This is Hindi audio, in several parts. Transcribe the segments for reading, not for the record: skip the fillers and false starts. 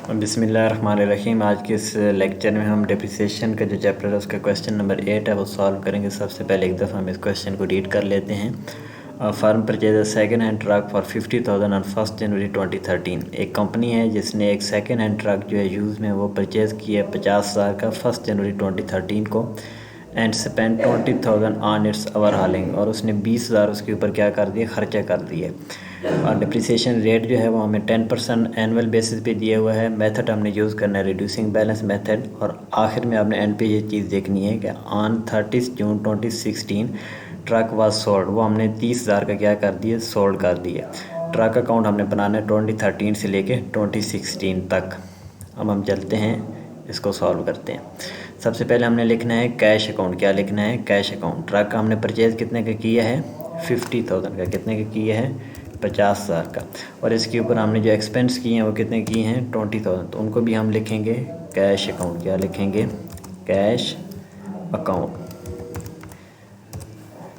बिस्मिल्लाहिर्रहमानिर्रहीम। आज के इस लेक्चर में हम डिप्रिसिएशन का जो चैप्टर है उसका क्वेश्चन नंबर 8 है वो सॉल्व करेंगे। सबसे पहले एक दफ़ा हम इस क्वेश्चन को रीड कर लेते हैं। Firm purchase second hand truck for 50,000 on 1 जनवरी 2013। एक कंपनी है जिसने एक सेकेंड हैंड ट्रक जो है यूज़ में वो परचेज़ किया है 50,000 का 1 जनवरी 2013 को and spend 20,000 on it's overhauling, और उसने 20,000 उसके ऊपर क्या कर दिया, खर्चा कर दिए। और डिप्रिसिएशन रेट जो है वो हमें 10% एनुअल बेसिस पे दिया हुआ है। मेथड हमने यूज़ करना है रिड्यूसिंग बैलेंस मेथड, और आखिर में आपने एंड पे ये चीज़ देखनी है कि on 30 June 2016 truck was sold, वो हमने 30,000 का क्या कर दिया, सोल्ड कर दिया। ट्रक अकाउंट हमने बनाना है 2013 से लेके 2016 तक। अब हम चलते हैं इसको सॉल्व करते हैं। सबसे पहले हमने लिखना है कैश अकाउंट। क्या लिखना है, कैश अकाउंट। ट्रक हमने परचेज़ कितने का किया है, 50,000 का। कितने का किया है, 50,000 का। और इसके ऊपर हमने जो एक्सपेंस किए हैं वो कितने किए हैं, 20,000, तो उनको भी हम लिखेंगे कैश अकाउंट। क्या लिखेंगे, कैश अकाउंट।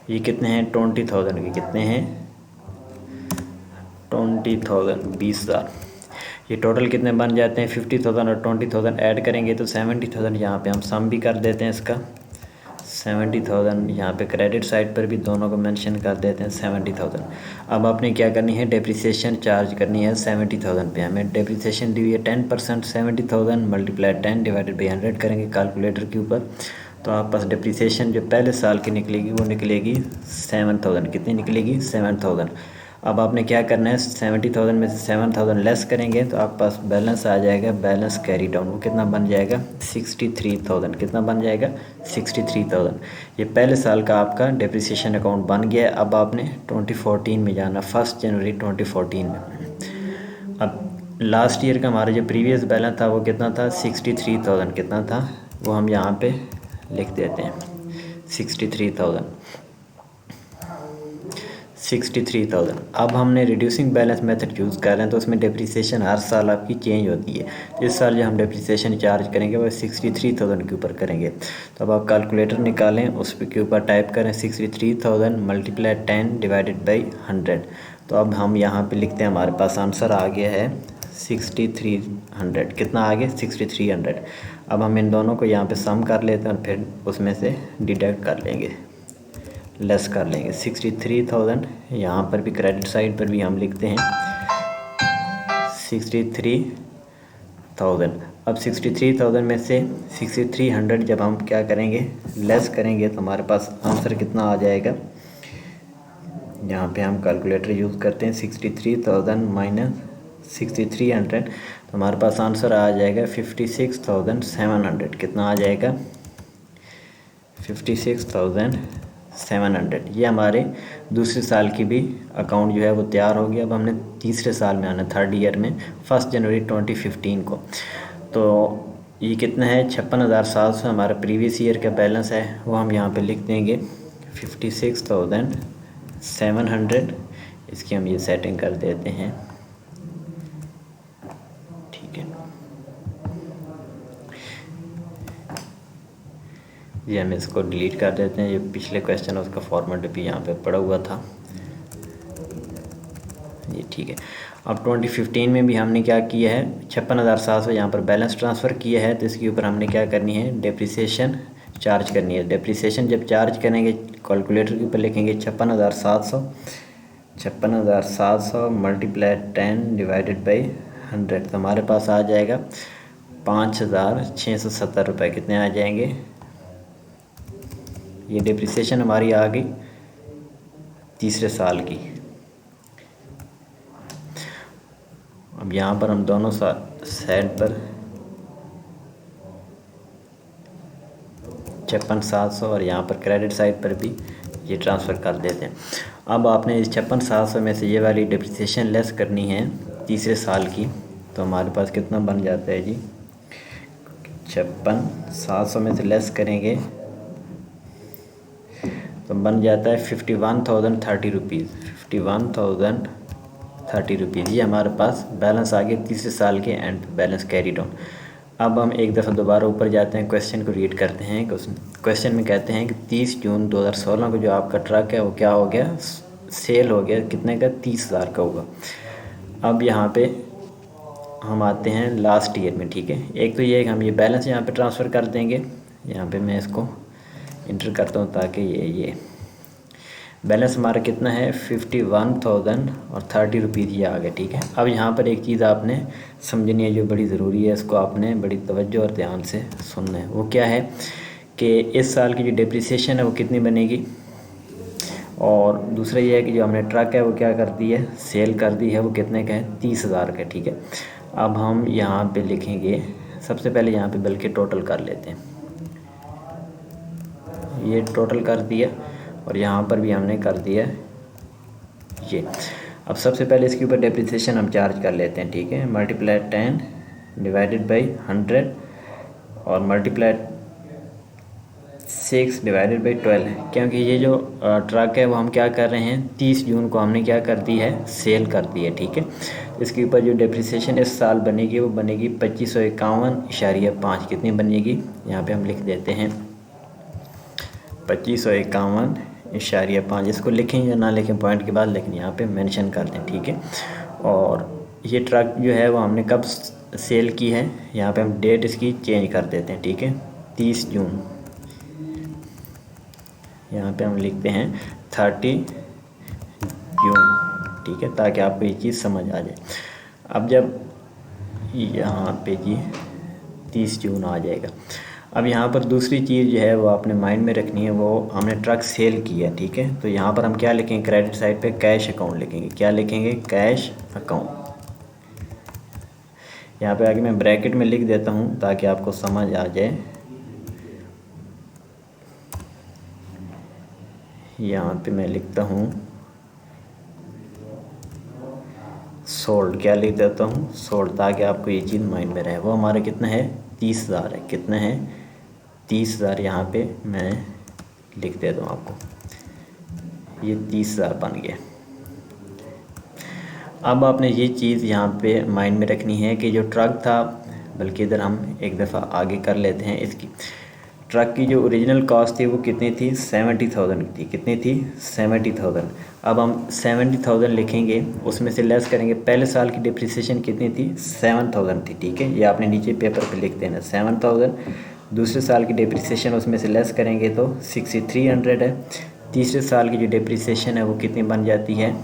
ये कितने हैं, 20,000 के। कितने हैं, 20,000, 20,000। ये टोटल कितने बन जाते हैं, 50,000 और 20,000 ऐड करेंगे तो 70,000। यहाँ पे हम सम भी कर देते हैं इसका, 70,000। यहाँ पे क्रेडिट साइड पर भी दोनों को मेंशन कर देते हैं 70,000। अब आपने क्या करनी है, डेप्रिसिएशन चार्ज करनी है 70,000 पे। हमें डेप्रिसिएशन दी हुई है 10%, 70,000 मल्टीप्लाई 10 डिवाइडेड बाई 100 करेंगे कैलकुलेटर के ऊपर। तो आप पास डेप्रिसिएशन जो पहले साल की निकलेगी वो निकलेगी 7,000। कितनी निकलेगी, 7,000। अब आपने क्या करना है, 70,000 में से 7,000 लेस करेंगे तो आप पास बैलेंस आ जाएगा, बैलेंस कैरी डाउन। वो कितना बन जाएगा, 63,000। कितना बन जाएगा, 63,000। ये पहले साल का आपका डेप्रिसिएशन अकाउंट बन गया। अब आपने 2014 में जाना, 1 जनवरी 2014 में। अब लास्ट ईयर का हमारा जो प्रीवियस बैलेंस था वो कितना था, 63,000। कितना था, वो हम यहाँ पे लिख देते हैं 63,000। अब हमने रिड्यूसिंग बैलेंस मेथड यूज़ कर रहे हैं तो उसमें डेप्रिसिएशन हर साल आपकी चेंज होती है। इस साल जो हम डेप्रिसिएशन चार्ज करेंगे वो 63,000 के ऊपर करेंगे। तो अब आप कैलकुलेटर निकालें, उस के ऊपर टाइप करें 63,000 मल्टीप्लाई 10 डिवाइडेड बाई 100। तो अब हम यहाँ पे लिखते हैं, हमारे पास आंसर आ गया है 6300। कितना आ गया, 6300। अब हम इन दोनों को यहाँ पे सम कर लेते हैं और फिर उसमें से डिडक्ट कर लेंगे, लेस कर लेंगे। 63,000 यहाँ पर भी क्रेडिट साइड पर भी हम लिखते हैं 63,000। अब 63,000 में से 6300 जब हम क्या करेंगे, लेस करेंगे तो हमारे पास आंसर कितना आ जाएगा। यहाँ पे हम कैलकुलेटर यूज़ करते हैं 63,000 माइनस 6300, तो हमारे पास आंसर आ जाएगा 56,700। कितना आ जाएगा, 56,700। ये हमारे दूसरे साल की भी अकाउंट जो है वो तैयार हो गया। अब हमने तीसरे साल में आना, थर्ड ईयर में, 1 जनवरी 2015 को। तो ये कितना है, 56,700 हमारा प्रीवियस ईयर का बैलेंस है, वो हम यहाँ पे लिख देंगे 56,700। इसकी हम ये सेटिंग कर देते हैं, ठीक है। ये हम इसको डिलीट कर देते हैं। ये पिछले क्वेश्चन उसका फॉर्मेट भी यहाँ पे पड़ा हुआ था, ये ठीक है। अब 2015 में भी हमने क्या किया है, 56,700 यहाँ पर बैलेंस ट्रांसफ़र किया है, तो इसके ऊपर हमने क्या करनी है, डेप्रिसिएशन चार्ज करनी है। डेप्रिसिएशन जब चार्ज करेंगे कैलकुलेटर के ऊपर लिखेंगे 56,700 मल्टीप्लाई 10 डिवाइडेड बाई 100। तो हमारे पास आ जाएगा 5,670 रुपये। कितने आ जाएंगे, ये डेप्रिसिएशन हमारी आ गई तीसरे साल की। अब यहाँ पर हम दोनों साइड पर 56,700 और यहाँ पर क्रेडिट साइड पर भी ये ट्रांसफ़र कर देते हैं। अब आपने इस 56,700 में से ये वाली डेप्रिसिएशन लेस करनी है तीसरे साल की, तो हमारे पास कितना बन जाता है जी, 56,700 में से लेस करेंगे तो बन जाता है 51,030 रुपीज़। 51,030 रुपीज़ ये हमारे पास बैलेंस आ गया तीसरे साल के एंड, बैलेंस कैरी डाउन। अब हम एक दफ़ा दोबारा ऊपर जाते हैं, क्वेश्चन को रीड करते हैं। क्वेश्चन में कहते हैं कि 30 जून 2016 को जो आपका ट्रक है वो क्या हो गया, सेल हो गया। कितने का, 30,000 का होगा। अब यहाँ पे हम आते हैं लास्ट ईयर में, ठीक है। एक तो ये हम ये बैलेंस यहाँ पे ट्रांसफ़र कर देंगे, यहाँ पे मैं इसको इंटर करता हूँ ताकि ये बैलेंस हमारा कितना है 51,000 और 30 रुपीज़ ये आ गया, ठीक है। अब यहाँ पर एक चीज़ आपने समझनी है जो बड़ी ज़रूरी है, इसको आपने बड़ी तवज्जो और ध्यान से सुनना है। वो क्या है कि इस साल की जो डिप्रिसिएशन है वो कितनी बनेगी, और दूसरा ये है कि जो हमने ट्रक है वो क्या कर दी है, सेल कर दी है, वो कितने का है 30,000 का, ठीक है। अब हम यहाँ पे लिखेंगे, सबसे पहले यहाँ पे बल्कि टोटल कर लेते हैं, ये टोटल कर दिया और यहाँ पर भी हमने कर दिया ये। अब सबसे पहले इसके ऊपर डेप्रिसिएशन हम चार्ज कर लेते हैं, ठीक है। मल्टीप्लाई 10 डिवाइडेड बाई 100 और मल्टीप्लाई 6 डिवाइडेड बाई 12, क्योंकि ये जो ट्रक है वो हम क्या कर रहे हैं 30 जून को हमने क्या कर दी है, सेल कर दी है, ठीक है। इसके ऊपर जो डेप्रिसिएशन इस साल बनेगी वो बनेगी 2551.5। कितनी बनेगी, यहाँ पे हम लिख देते हैं 2551.5। इसको लिखें या ना लिखें पॉइंट के बाद, लेकिन यहाँ पे मेंशन कर दें, ठीक है। और ये ट्रक जो है वो हमने कब सेल की है, यहाँ पे हम डेट इसकी चेंज कर देते हैं, ठीक है, 30 जून। यहाँ पे हम लिखते हैं 30 जून, ठीक है, ताकि आपको ये चीज़ समझ आ जाए। अब जब यहाँ पे जी 30 जून आ जाएगा, अब यहाँ पर दूसरी चीज़ जो है वो आपने माइंड में रखनी है, वो हमने ट्रक सेल किया, ठीक है। तो यहाँ पर हम क्या लिखेंगे, क्रेडिट साइड पे कैश अकाउंट लिखेंगे। क्या लिखेंगे, कैश अकाउंट। यहाँ पे आगे मैं ब्रैकेट में लिख देता हूँ ताकि आपको समझ आ जाए। यहाँ पे मैं लिखता हूँ सोल्ड, क्या लिख देता हूँ, सोल्ड, ताकि आपको ये चीज़ माइंड में रहे। वो हमारा कितना है 30,000 है, कितना है 30,000। यहाँ पे मैं लिख देता हूँ आपको, ये 30,000 बन गया। अब आपने ये चीज़ यहाँ पे माइंड में रखनी है कि जो ट्रक था, बल्कि इधर हम एक दफ़ा आगे कर लेते हैं। इसकी ट्रक की जो ओरिजिनल कॉस्ट थी वो कितनी थी, 70,000 की थी। कितनी थी, 70,000। अब हम 70,000 लिखेंगे, उसमें से लेस करेंगे, पहले साल की डिप्रिसिएशन कितनी थी, 7,000 थी, ठीक है। ये आपने नीचे पेपर पे लिख देना 7,000। दूसरे साल की डिप्रिसिएशन उसमें से लेस करेंगे तो 6,300 है। तीसरे साल की जो डिप्रिसिएशन है वो कितनी बन जाती है,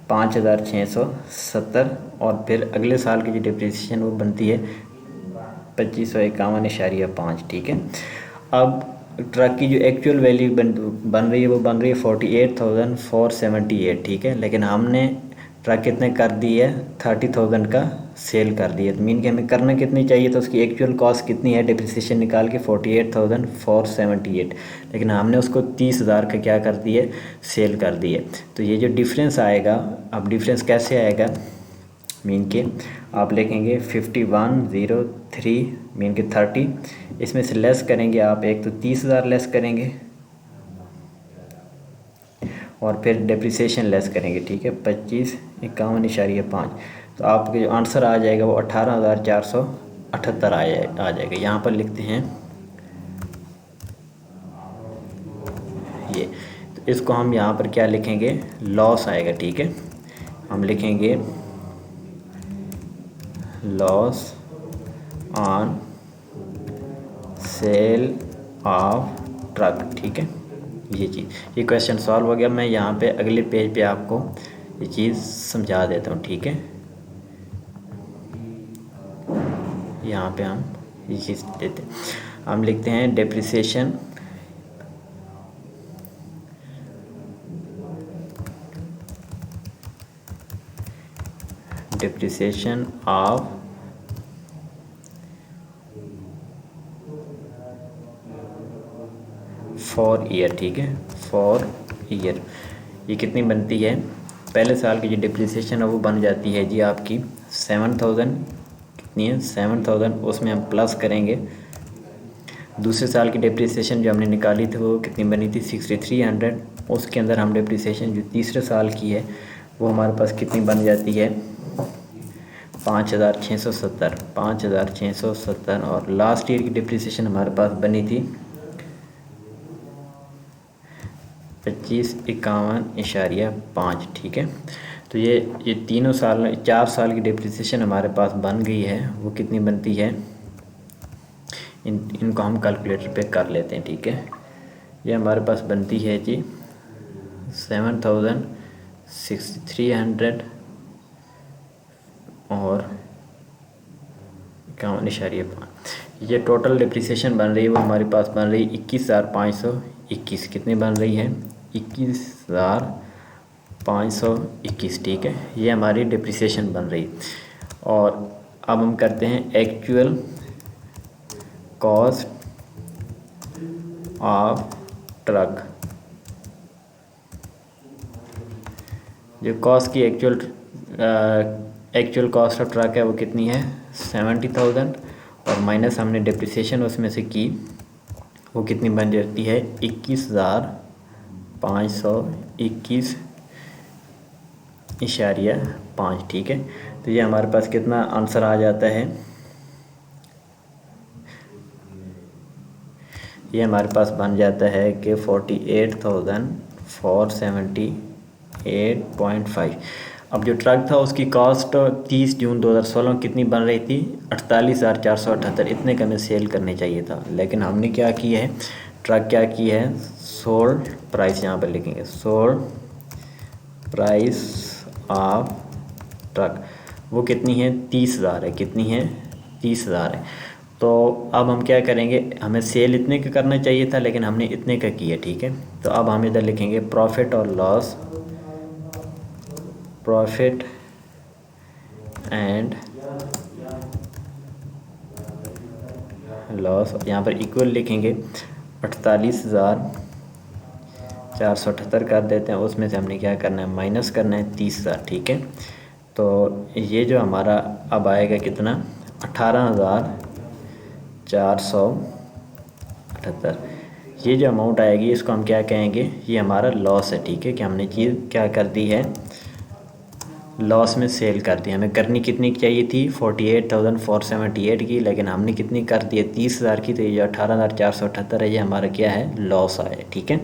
5,670। और फिर अगले साल की जो डिप्रिसिएशन वो बनती है 2551.5, ठीक है। अब ट्रक की जो एक्चुअल वैल्यू बन रही है वो बन रही है 48,478, ठीक है। लेकिन हमने ट्रक कितने कर दी है, 30,000 का सेल कर दिया। तो मीन कि हमें करना कितनी चाहिए, तो उसकी एक्चुअल कॉस्ट कितनी है डिप्रिसिएशन निकाल के 48,478, लेकिन हमने उसको 30,000 का क्या कर दिया, सेल कर दिया। तो ये जो डिफरेंस आएगा, अब डिफरेंस कैसे आएगा, मीन के आप लिखेंगे 5103 मीन के 30, इसमें से लेस करेंगे आप, एक तो 30,000 लेस करेंगे और फिर डिप्रिसिएशन लेस करेंगे, ठीक है, 2551.5। तो आपका जो आंसर आ जाएगा वो 18,478 आ जाएगा। यहाँ पर लिखते हैं ये, तो इसको हम यहाँ पर क्या लिखेंगे, लॉस आएगा, ठीक है। हम लिखेंगे loss on sale of truck, ठीक है। ये चीज़, ये क्वेश्चन सॉल्व हो गया। मैं यहाँ पे अगले पेज पे आपको ये चीज़ समझा देता हूँ, ठीक है। यहाँ पे हम ये चीज़ देते हैं, हम लिखते हैं डेप्रिसिएशन ऑफ फॉर ईयर, ठीक है, फॉर ईयर। ये कितनी बनती है, पहले साल की जो डिप्रिसिएशन है वो बन जाती है जी आपकी 7,000। कितनी है, 7,000। उसमें हम प्लस करेंगे दूसरे साल की डिप्रिसिएशन जो हमने निकाली थी वो कितनी बनी थी, 6,300। उसके अंदर हम डिप्रिसिएशन जो तीसरे साल की है वो हमारे पास कितनी बन जाती है, 5,670। और लास्ट ईयर की डिप्रिसिएशन हमारे पास बनी थी 2551.5, ठीक है। तो ये तीनों साल 4 साल की डिप्रिसिएशन हमारे पास बन गई है। वो कितनी बनती है, इनको हम कैलकुलेटर पे कर लेते हैं, ठीक है। ये हमारे पास बनती है जी 7,300 और 51.5। ये टोटल डिप्रिसिएशन बन रही है, वो हमारे पास बन रही है 21,521। कितनी बन रही है, 21,521, ठीक है। ये हमारी डिप्रिसिएशन बन रही। और अब हम करते हैं एक्चुअल कॉस्ट ऑफ ट्रक। जो कॉस्ट की एक्चुअल कॉस्ट ऑफ ट्रक है वो कितनी है, 70,000, और माइनस हमने डिप्रिसिएशन उसमें से की, वो कितनी बन जाती है, 21,521.5, ठीक है। तो ये हमारे पास कितना आंसर आ जाता है, ये हमारे पास बन जाता है कि 48,478.5। अब जो ट्रक था उसकी कॉस्ट 30 जून 2016 कितनी बन रही थी, 48,478। इतने का हमें सेल करने चाहिए था, लेकिन हमने क्या किया है, ट्रक क्या की है, सोल्ड प्राइस, यहाँ पर लिखेंगे सोल्ड प्राइस ऑफ ट्रक, वो कितनी है, 30,000 है। कितनी है, 30,000 है। तो अब हम क्या करेंगे, हमें सेल इतने का करना चाहिए था, लेकिन हमने इतने का किया, ठीक है। तो अब हम इधर लिखेंगे प्रॉफिट और लॉस, प्रॉफिट एंड लॉस, यहाँ पर इक्वल लिखेंगे 48,478 कर देते हैं। उसमें से हमने क्या करना है, माइनस करना है 30,000, ठीक है। तो ये जो हमारा अब आएगा कितना, 18,478। ये जो अमाउंट आएगी इसको हम क्या कहेंगे, ये हमारा लॉस है, ठीक है। कि हमने चीज़ क्या कर दी है, लॉस में सेल कर दी। हमें करनी कितनी चाहिए थी, 48,478 की, लेकिन हमने कितनी कर दी है, 30,000 की। तो ये जो 18,478 है, ये हमारा क्या है, लॉस आया, ठीक है।